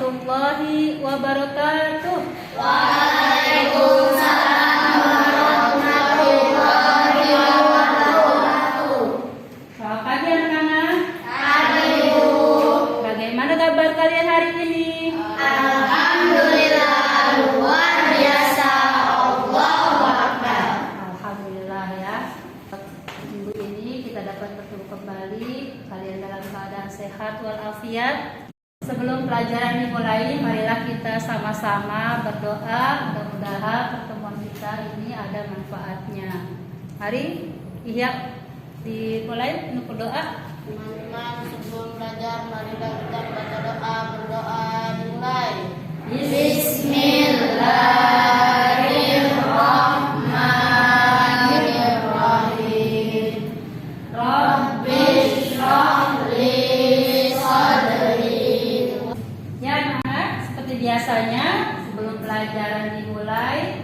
warahmatullahi wabarakatuh. Waalaikumsalam warahmatullahi wabarakatuh. Selamat pagi anak-anak. Pagi Bu. Bagaimana kabar kalian hari ini? Alhamdulillah luar biasa. Allahu Akbar. Alhamdulillah ya. Minggu ini kita dapat bertemu kembali. Kalian dalam keadaan sehat walafiat. Sebelum pelajaran dimulai, marilah kita sama-sama berdoa. Mudah-mudahan pertemuan kita ini ada manfaatnya. Mari, Ihya, dimulai untuk berdoa. Teman-teman, sebelum belajar marilah kita baca doa. Berdoa dimulai. Bismillahirrahmanirrahim. Rabbi shrah li sadri. Ya anak-anak, seperti biasanya sebelum pelajaran dimulai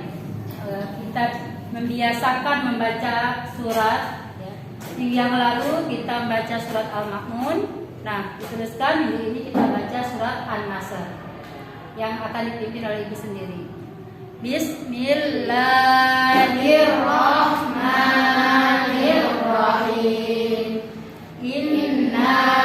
kita membiasakan membaca surat ya. Minggu yang lalu kita membaca surat Al-Ma'un. Nah, diteruskan minggu ini kita baca surat An-Nasr yang akan dipimpin oleh ibu sendiri. Bismillahirrahmanirrahim. Inna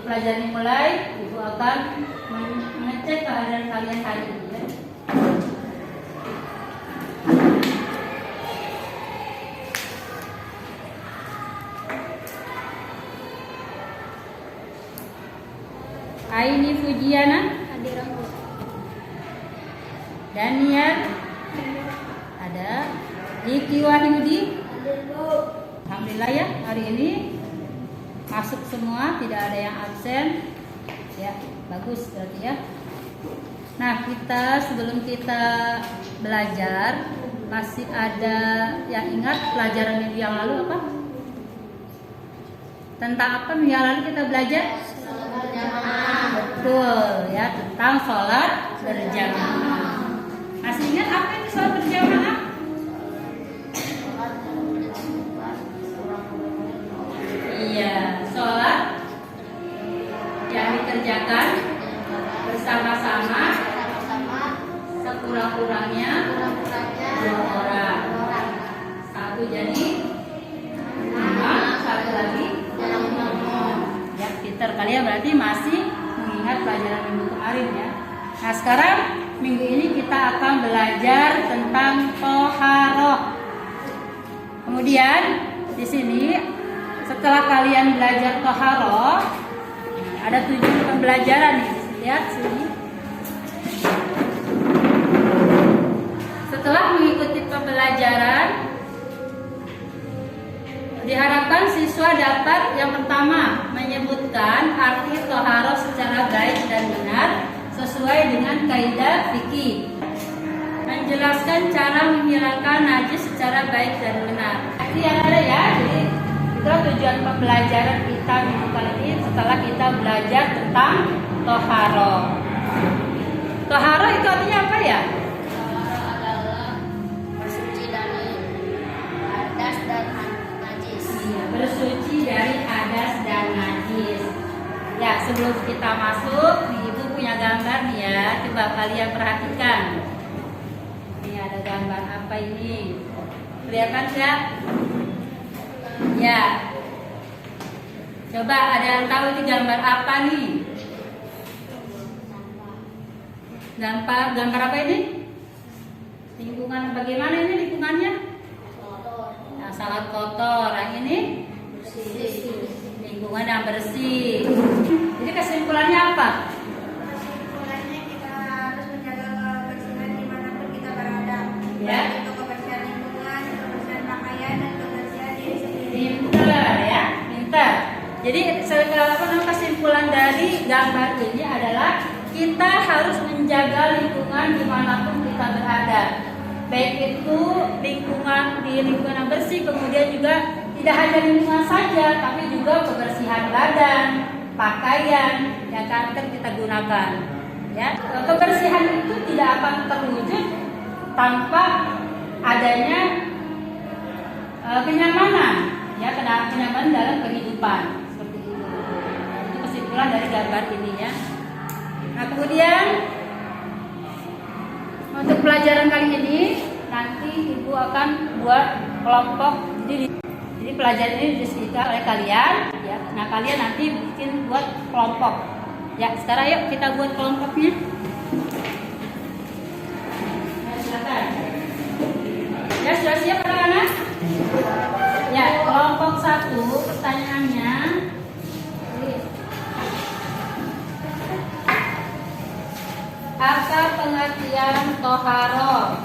pelajaran dimulai, ibu akan mengecek keadaan kalian hari ini ya. Aini Fujiana, Daniel, ada Diki Wahyudi. Alhamdulillah ya, hari ini masuk semua, tidak ada yang absen. Ya, bagus berarti ya. Nah, sebelum kita belajar, masih ada yang ingat pelajaran minggu yang lalu apa? Tentang apa minggu yang lalu kita belajar? Betul ya, tentang sholat berjamaah. Masih ingat apa itu sholat berjamaah? Iya, sholat yang dikerjakan bersama-sama sekurang-kurangnya dua orang. Satu jadi imam, satu lagi ya, pinter kalian berarti masih mengingat pelajaran minggu kemarin ya. Nah, sekarang minggu ini kita akan belajar tentang toharoh. Kemudian di sini setelah kalian belajar toharoh, ada 7 pembelajaran nih. Lihat sini. Setelah mengikuti pembelajaran, diharapkan siswa dapat yang pertama menyebutkan arti toharoh secara baik dan benar sesuai dengan kaidah fikih. Menjelaskan cara menghilangkan najis secara baik dan benar. Ini yang ada ya. Jadi itu tujuan pembelajaran kita minggu kali ini setelah kita belajar tentang toharoh. Toharoh itu artinya apa ya? Adalah bersuci dari hadas dan najis. Iya, bersuci dari hadas dan najis. Ya, sebelum kita masuk, nih ibu punya gambar nih ya. Coba kalian perhatikan. Ini ada gambar apa ini? Kelihatan nggak? Ya. Coba ada yang tahu ini gambar apa nih? Gambar apa ini? Lingkungan bagaimana ini lingkungannya? Nah, sangat kotor. Yang ini lingkungan yang bersih. Jadi kesimpulannya apa? Kesimpulannya kita harus menjaga kebersihan dimanapun kita berada. Ya. Baik itu kebersihan lingkungan, kebersihan pakaian, dan kebersihan diri sendiri. Pinter ya, pinter. Jadi kesimpulan dari gambar ini adalah kita harus menjaga lingkungan dimanapun kita berada. Baik itu lingkungan yang bersih, kemudian juga tidak hanya lingkungan saja, tapi juga kebersihan badan, pakaian yang akan kita gunakan. Ya, kebersihan itu tidak akan terwujud tanpa adanya kenyamanan, ya, kenyamanan dalam kehidupan seperti itu. Itu kesimpulan dari gambar ini ya. Nah, kemudian untuk pelajaran kali ini nanti ibu akan buat kelompok. Jadi pelajaran ini disediakan oleh kalian, ya. Nah, kalian nanti bikin buat kelompok. Ya, sekarang yuk kita buat kelompoknya. Ya, silakan. Ya, sudah siap anak-anak? Ya, kelompok 1 pertanyaannya. Apa pengertian toharoh?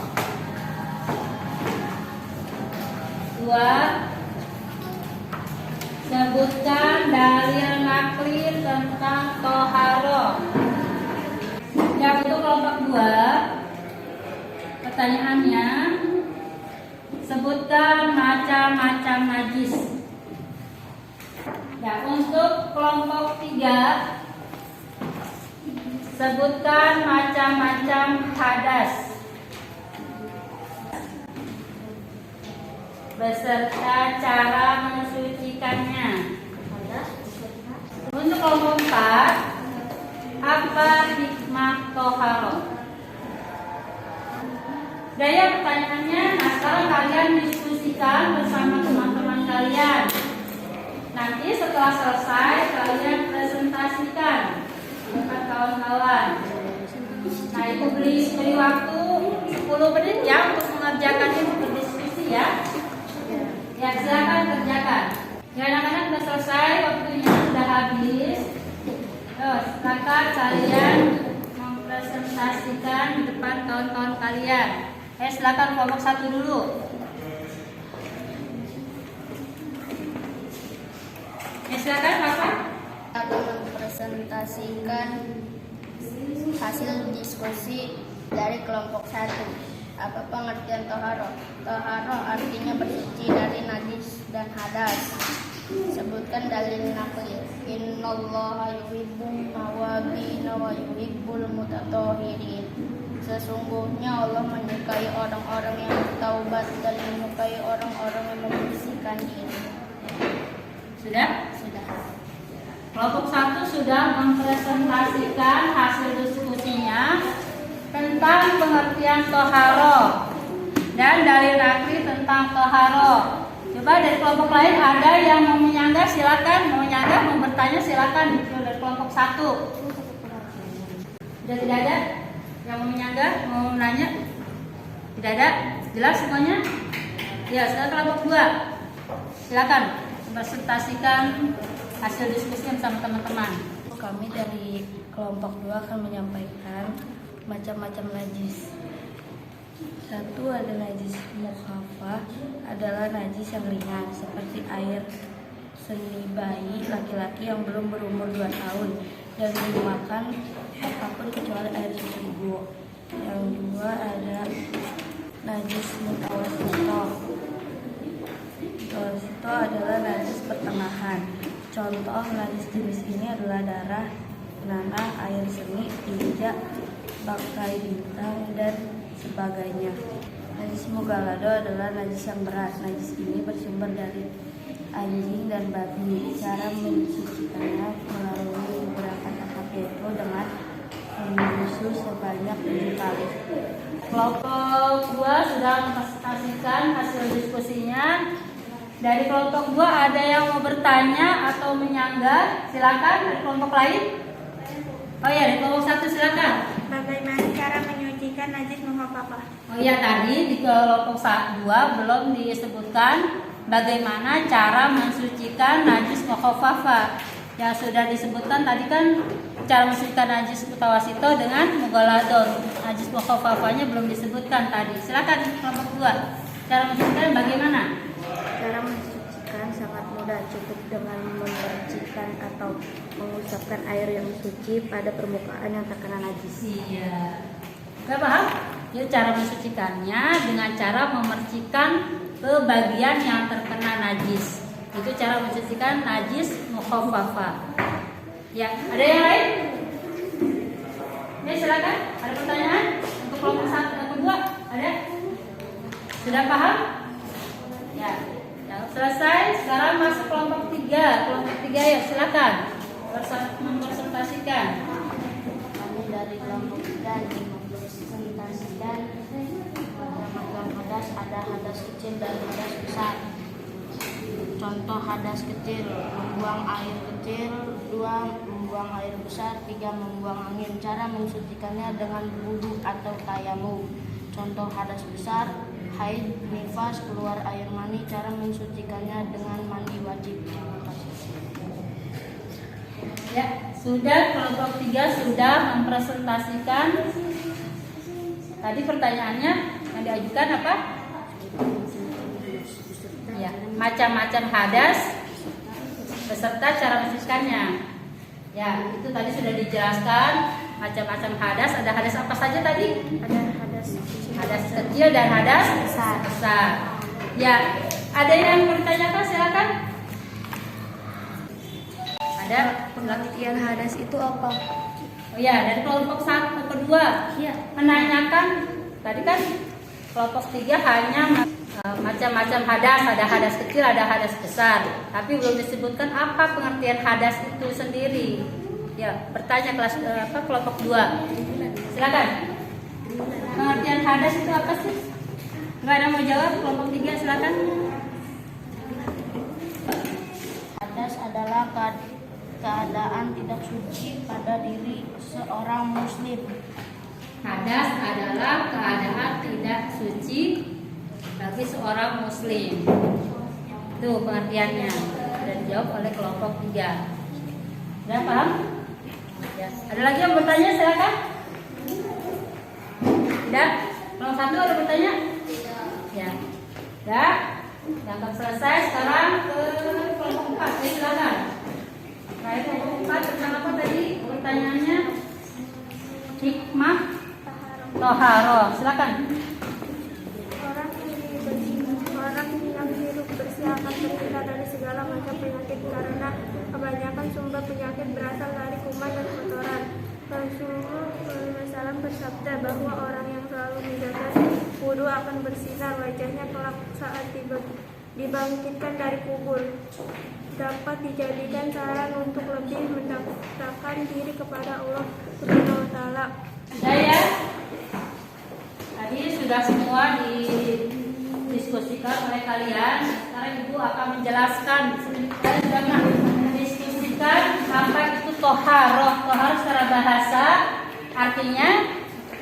2. Sebutkan dalil nakli tentang toharoh. Ya, untuk kelompok 2 pertanyaannya, sebutkan macam-macam najis. Ya, untuk kelompok 3, sebutkan macam-macam hadas beserta cara mensucikannya. Untuk kelompok 4, apa hikmah toharoh? Daya pertanyaannya, nah sekarang kalian diskusikan bersama teman-teman kalian. Nanti setelah selesai kalian presentasikan depan kawan-kawan. Nah, itu beri waktu 10 menit ya untuk mengerjakan ini, berdiskusi ya. Ya, silakan kerjakan. Ya, anak-anak sudah selesai, waktunya sudah habis. Terus, silakan kalian mempresentasikan di depan kawan-kawan kalian. Silakan kelompok 1 dulu. Silakan Bapak. Akan mempresentasikan hasil diskusi dari kelompok 1. Apa pengertian toharoh? Toharoh artinya bersuci dari najis dan hadas. Sebutkan dalil nakli. Innallaha yuhibbun tawwabina wa yuhibbul mutatahhirin. Sesungguhnya Allah menyukai orang-orang yang bertaubat dan menyukai orang-orang yang membersihkan diri. Sudah? Sudah. Kelompok 1 sudah mempresentasikan hasil diskusinya tentang pengertian toharoh dan dalil nakli tentang toharoh. Coba dari kelompok lain ada yang mau menyanggah, silakan. Mau menyanggah, mau bertanya silakan. Dari kelompok 1. Sudah tidak ada yang mau menyanggah, mau menanya? Tidak ada? Jelas semuanya? Ya, sekarang kelompok 2. Silakan presentasikan hasil diskusi bersama teman-teman. Kami dari kelompok 2 akan menyampaikan macam-macam najis. 1 ada najis mukhafah, adalah najis yang ringan seperti air seni bayi laki-laki yang belum berumur 2 tahun dan dimakan apapun kecuali air susu ibu. Yang 2 ada najis mutawasito. Mutawasito adalah najis pertengahan. Contoh najis jenis ini adalah darah, nanah, air seni, injak, bangkai bintang, dan sebagainya. Najis mughalado adalah najis yang berat. Najis ini bersumber dari anjing dan babi. Cara mensucikannya melalui beberapa tahap, yaitu dengan membisu sebanyak 7 kali. Kelompok 2 sudah mempresentasikan hasil diskusinya. Dari kelompok 2 ada yang mau bertanya atau menyanggah? Silakan. Dari kelompok lain? Oh ya, dari kelompok 1 silakan. Bagaimana cara menyucikan najis mukhafafah? Oh iya, tadi di kelompok 2 belum disebutkan bagaimana cara mensucikan najis mukhafafah. Yang sudah disebutkan tadi kan cara mensucikan najis mutawasito dengan mughalado. Najis mukhafafahnya belum disebutkan tadi. Silakan kelompok 2. Cara mensucikan bagaimana? Cara mensucikan sangat mudah, cukup dengan memercikkan atau mengusapkan air yang suci pada permukaan yang terkena najis. Iya. Gak paham? Jadi cara mensucikannya dengan cara memercikan ke bagian yang terkena najis. Itu cara mensucikan najis mukhafafah. Ya, ada yang lain? Ya, silakan. Ada pertanyaan untuk kelompok 1 dan 2? Ada? Sudah paham? Ya. Yang selesai. Sekarang masuk kelompok 3. Kelompok 3 ya silakan mempresentasikan. Kami dari kelompok 3 ingin mempresentasikan macam-macam hadas. Ada hadas kecil dan hadas besar. Contoh hadas kecil: membuang air kecil, 2 membuang air besar, 3 membuang angin. Cara mensucikannya dengan wudu atau tayamum. Contoh hadas besar: haid, nifas, keluar air mani. Cara mensucikannya dengan mandi wajib. Terima kasih. Ya, sudah kelompok 3 sudah mempresentasikan. Tadi pertanyaannya yang diajukan apa? Ya, macam-macam hadas beserta cara mensucikannya. Ya, itu tadi sudah dijelaskan macam-macam hadas. Ada hadas apa saja tadi? Ada Hadas kecil dan hadas besar. Ya, ada yang bertanyakan silakan. Ada pengertian hadas itu apa? Oh ya, dari kelompok 1 kedua menanyakan tadi kan kelompok 3 hanya macam-macam hadas, ada hadas kecil, ada hadas besar. Tapi belum disebutkan apa pengertian hadas itu sendiri. Ya, bertanya kelompok 2. Silakan. Pengertian hadas itu apa sih? Enggak ada mau jawab, kelompok 3 silakan. Hadas adalah keadaan tidak suci pada diri seorang muslim. Hadas adalah keadaan tidak suci bagi seorang muslim. Itu pengertiannya. Sudah dijawab oleh kelompok 3. Sudah paham? Ya. Ada lagi yang bertanya silakan. Tidak? Kelompok 1 ada bertanya? Ya. Sudah. Yang selesai. Sekarang ke kelompok 4. Silakan. Baik, kelompok 4 tentang apa tadi pertanyaannya? Hikmah toharo. Silakan. Orang yang hidup bersih akan terhindar dari segala macam penyakit karena kebanyakan sumber penyakit berasal dari kuman dan kotoran. Rasulullah SAW bersabda bahwa orang yang selalu menjaga wudu akan bersinar wajahnya kelak saat dibangkitkan dari kubur. Dapat dijadikan saran untuk lebih mendekatkan diri kepada Allah Subhanahu wa Ta'ala. Sudah ya? Tadi sudah semua didiskusikan oleh kalian. Sekarang Ibu akan menjelaskan. Kalian sudah mendiskusikan apa itu toharoh. Toharoh secara bahasa artinya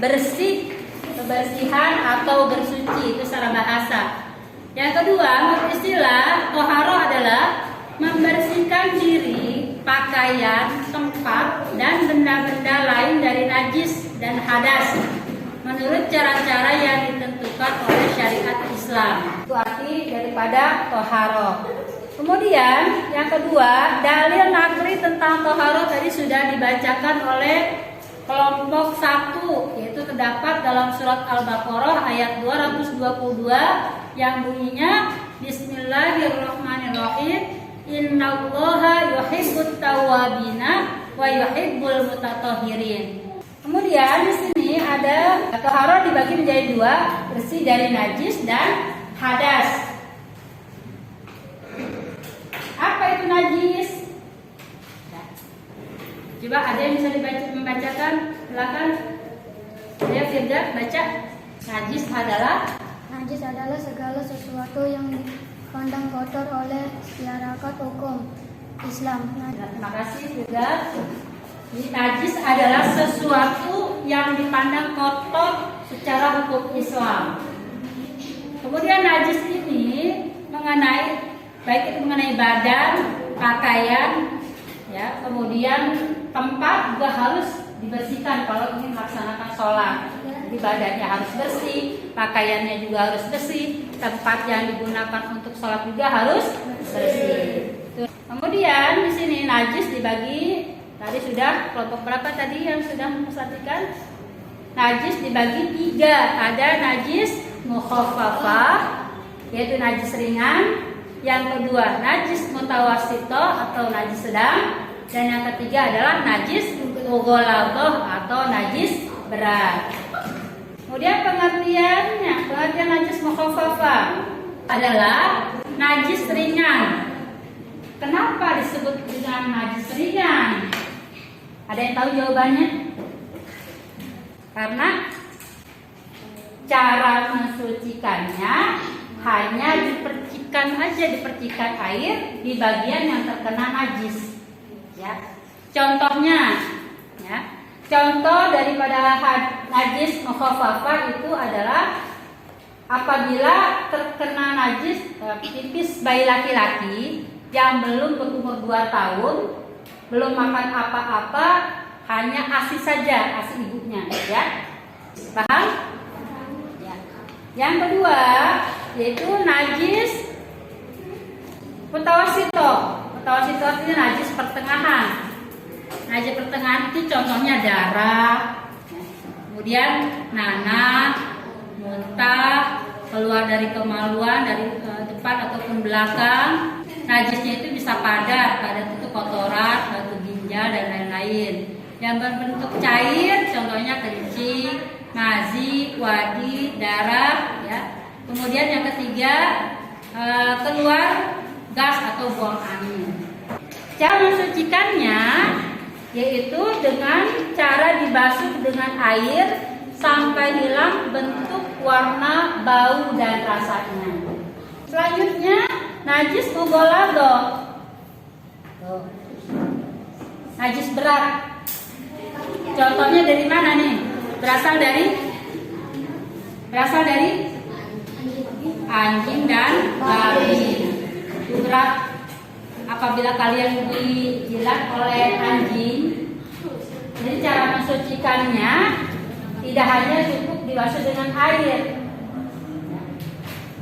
bersih, kebersihan atau bersuci. Itu secara bahasa. Yang kedua, istilah toharoh adalah membersihkan diri, pakaian, tempat, dan benda-benda lain dari najis dan hadas menurut cara-cara yang ditentukan oleh syariat Islam. Itu arti daripada toharo. Kemudian yang kedua, dalil nakli tentang toharo tadi sudah dibacakan oleh kelompok 1, yaitu terdapat dalam surat Al-Baqarah ayat 222 yang bunyinya Bismillahirrahmanirrahim. Innallaha yuhibbut tawwabina wa yuhibbul mutatahhirin. Kemudian di sini ada toharo dibagi menjadi 2, bersih dari najis dan hadas. Apa itu najis? Nah, coba ada yang bisa membacakan? Silakan. Saya Firda baca. Najis adalah segala sesuatu yang dipandang kotor oleh masyarakat hukum Islam. Terima kasih Firda. Najis adalah sesuatu yang dipandang kotor secara hukum Islam. Kemudian najis ini mengenai baik itu mengenai badan, pakaian, ya, kemudian tempat juga harus dibersihkan kalau ingin melaksanakan sholat. Jadi badannya harus bersih, pakaiannya juga harus bersih, tempat yang digunakan untuk sholat juga harus bersih. Kemudian di sini najis dibagi. Tadi sudah kelompok berapa tadi yang sudah memperhatikan? Najis dibagi 3. Ada najis mukhaffafah, yaitu najis ringan. Yang kedua najis mutawassito atau najis sedang. Dan yang ketiga adalah najis mughalladhah atau najis berat. Kemudian pengertian najis mukhaffafah adalah najis ringan. Kenapa disebut dengan najis ringan? Ada yang tahu jawabannya? Karena cara mensucikannya hanya dipercikan air di bagian yang terkena najis. Ya. Contohnya, ya. Contoh daripada najis mukhafafah itu adalah apabila terkena najis pipis bayi laki-laki yang belum berumur 2 tahun, belum makan apa-apa, hanya ASI saja, ASI ibunya, ya. Paham? Ya. Yang kedua yaitu najis mutawasito. Mutawasito itu najis pertengahan. Najis pertengahan itu contohnya darah, kemudian nanah, muntah, keluar dari kemaluan dari depan ataupun belakang. Najisnya itu bisa padat itu kotoran, batu ginjal dan lain-lain. Yang berbentuk cair, contohnya kencing, mazi, wadi, darah, ya. Kemudian yang ketiga keluar gas atau buang angin. Cara mensucikannya yaitu dengan cara dibasuh dengan air sampai hilang bentuk, warna, bau dan rasanya. Selanjutnya najis mughalladho. Najis berat. Contohnya dari mana nih? Berasal dari anjing dan babi. Itu berat. Apabila kalian dijilat oleh anjing, jadi cara mensucikannya tidak hanya cukup dibasuh dengan air.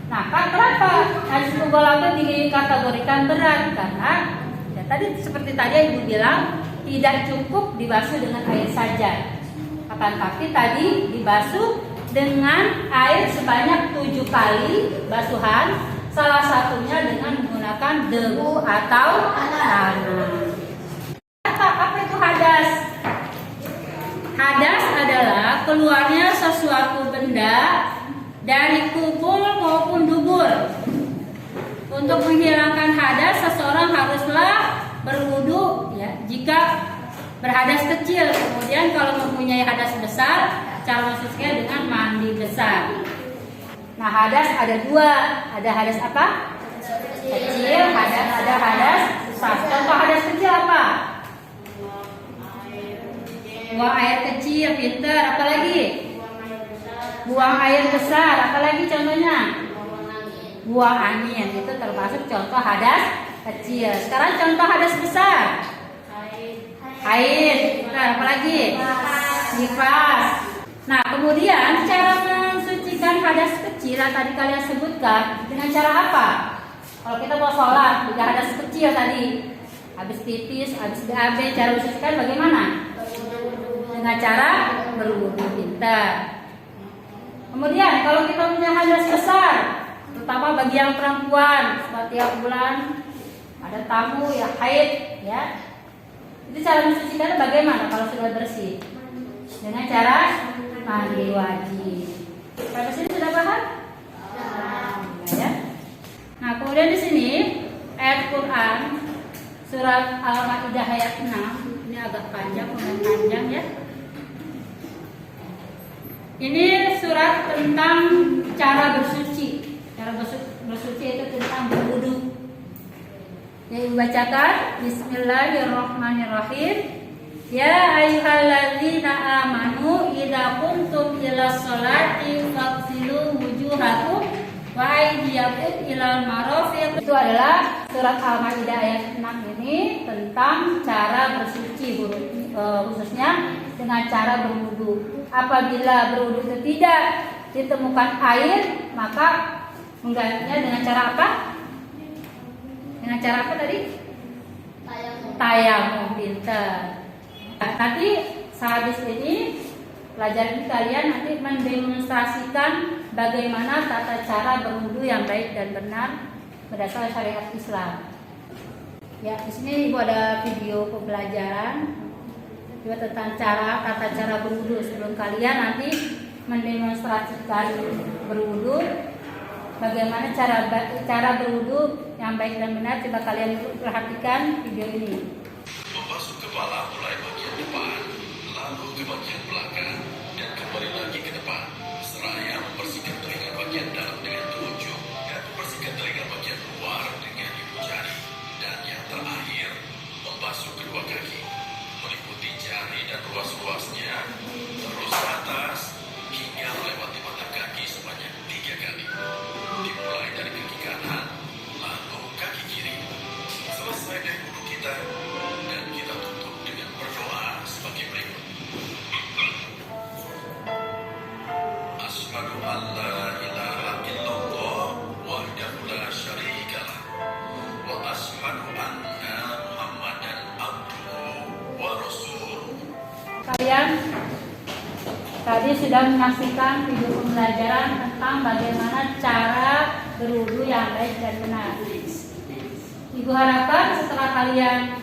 Nah, kenapa najis mughalladho dikategorikan berat? Karena ya, seperti tadi Ibu bilang, tidak cukup dibasuh dengan air saja. Akan tapi tadi dibasuh dengan air sebanyak 7 kali basuhan. Salah satunya dengan menggunakan debu atau tanah. Apa itu hadas? Hadas adalah keluarnya sesuatu benda dari kubul maupun dubur. Untuk menghilangkan hadas, seseorang haruslah berwudu, ya. Jika berhadas kecil, kemudian kalau mempunyai hadas besar, cara mensucikannya dengan mandi besar. Nah, hadas ada 2. Ada hadas apa? Kecil, ada hadas besar. Contoh hadas kecil apa? Buang air kecil, pinter. Apalagi? Buang air besar. Apalagi contohnya? Buang angin. Itu termasuk contoh hadas kecil. Sekarang contoh hadas besar. Haid. Nah, apalagi? Nifas. Nah, kemudian cara mensucikan hadas kecil yang tadi kalian sebutkan dengan cara apa? Kalau kita mau sholat, jika hadas kecil tadi, habis pipis, habis BAB, cara mensucikan bagaimana? Dengan cara berwudu, pintar. Kemudian kalau kita punya hadas besar, terutama bagi yang perempuan, setiap bulan ada tamu ya haid, ya. Itu cara mensucikan bagaimana kalau sudah bersih? Dengan cara mandi wajib. Sampai sini sudah paham? Ya. Nah, kemudian di sini ayat Quran surat Al-Maidah ayat 6. Ini agak panjang, ya. Ini surat tentang cara bersuci. Cara bersuci itu tentang berwudu. Yang dibacakan Bismillahirrahmanirrahim. Ya ayyuhalladzina amanu idza qumtum ila sholati faghsilu wujuhakum wa aydiyakum ilal marafiq. Itu adalah surat Al-Maidah ayat 6 ini tentang cara bersuci, khususnya dengan cara berwudu. Apabila berwudu itu tidak ditemukan air, maka menggantinya dengan cara apa? Dengan cara apa tadi? Tayamum, pintar. Nanti sehabis ini pelajaran kalian nanti mendemonstrasikan bagaimana tata cara berwudu yang baik dan benar berdasarkan syariat Islam. Ya, di sini Ibu ada video pembelajaran juga tentang tata cara berwudu sebelum kalian nanti mendemonstrasikan berwudu. bagaimana cara berwudu yang baik dan benar. Coba kalian perhatikan video ini. Membasuh kepala mulai bagian depan, lalu ke bagian belakang, dan kembali lagi ke depan. Seraya membersihkan telinga bagian dalam dengan telunjuk dan membersihkan telinga bagian luar dengan ibu jari. Dan yang terakhir, membasuh kedua kaki, meliputi jari dan ruas-ruasnya, terus ke atas hingga melewati mata kaki sebanyak 3 kali. Dimulai dari kaki kanan, lalu kaki kiri. Selesai dari wudu kita, dan kita tutup dengan berdoa sebagai berikut. Asyhadu an la ilaha illallah wahdahu la syarika lah, wa asyhadu anna Muhammadan abduhu wa rasuluh. Kalian tadi sudah menyaksikan video pembelajaran tentang bagaimana cara berwudu yang baik dan benar. Ibu harapkan setelah kalian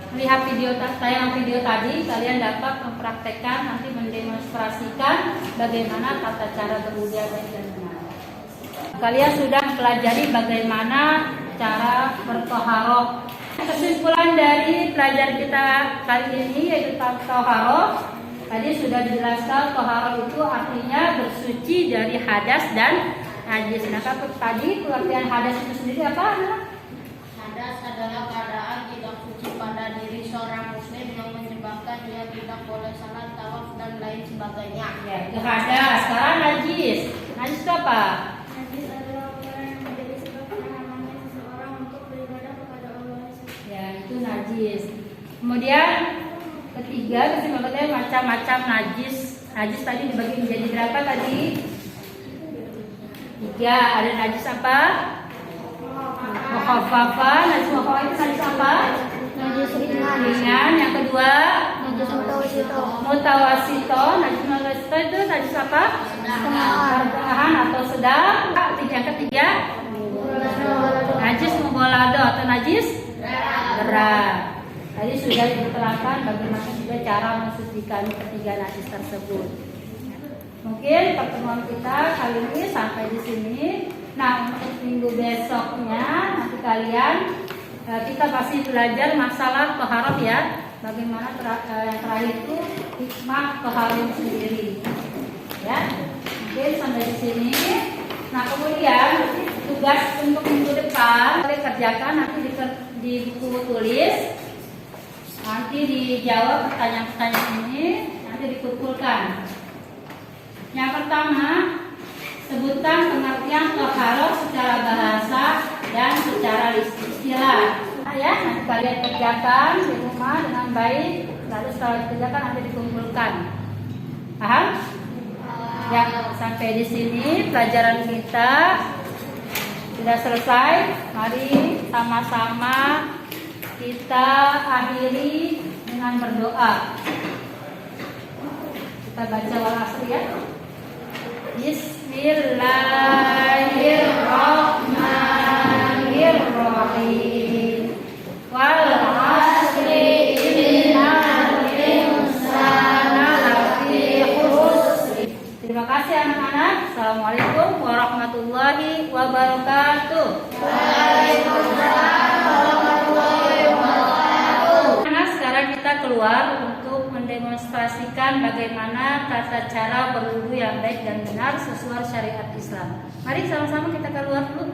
melihat tayangan video tadi, kalian dapat mempraktekkan, nanti mendemonstrasikan bagaimana tata cara berwudu yang baik dan benar. Kalian sudah mempelajari bagaimana cara bertoharoh. Kesimpulan dari pelajaran kita kali ini yaitu toharoh. Tadi sudah dijelaskan toharoh itu artinya bersuci dari hadas dan najis. Nah, tadi pengertian hadas itu sendiri apa? Hadas adalah keadaan tidak suci pada diri seorang muslim yang menyebabkan dia tidak boleh salat, tawaf, dan lain sebagainya. Ya, itu hadas. Sekarang najis. Najis itu apa? Najis adalah perkara yang menjadi sebab penghalangan seseorang untuk beribadah kepada Allah. Ya, itu najis. Kemudian ketiga, kesimpulannya macam-macam najis. Najis tadi dibagi menjadi berapa tadi? 3. Ada najis apa? Mukhaffafa. Najis mukhaffafa itu najis apa? Najis ringan. Ringan. Yang kedua, Najis mutawasito. mutawasito. Najis mutawasito itu najis apa? Pertengahan atau sedang. Yang ketiga, najis mughalladho atau najis berat. Tadi sudah diterangkan bagaimana juga cara mensucikan ketiga najis tersebut. Mungkin pertemuan kita kali ini sampai di sini. Nah, untuk minggu besoknya nanti kita pasti belajar masalah toharoh ya. Bagaimana yang terakhir itu hikmah toharoh sendiri. Ya, mungkin sampai di sini. Nah, kemudian tugas untuk minggu depan kalian kerjakan nanti di buku tulis. Nanti dijawab pertanyaan-pertanyaan ini, nanti dikumpulkan. Yang pertama, sebutkan pengertian toharoh secara bahasa dan secara istilah. Ya, nanti kalian kerjakan di rumah dengan baik. Lalu setelah dikerjakan nanti dikumpulkan. Paham? Ya, sampai di sini pelajaran kita sudah selesai. Mari sama-sama kita akhiri dengan berdoa. Kita baca wal asr ya. Bismillahirrahmanirrahim. Wal asri innal insana lafi khusr. Terima kasih anak-anak. Assalamualaikum warahmatullahi wabarakatuh. Waalaikumsalam warahmatullahi wabarakatuh. Nah, sekarang kita keluar untuk mendemonstrasikan bagaimana tata cara berwudu yang baik dan benar sesuai syariat Islam. Mari sama-sama kita keluar dulu.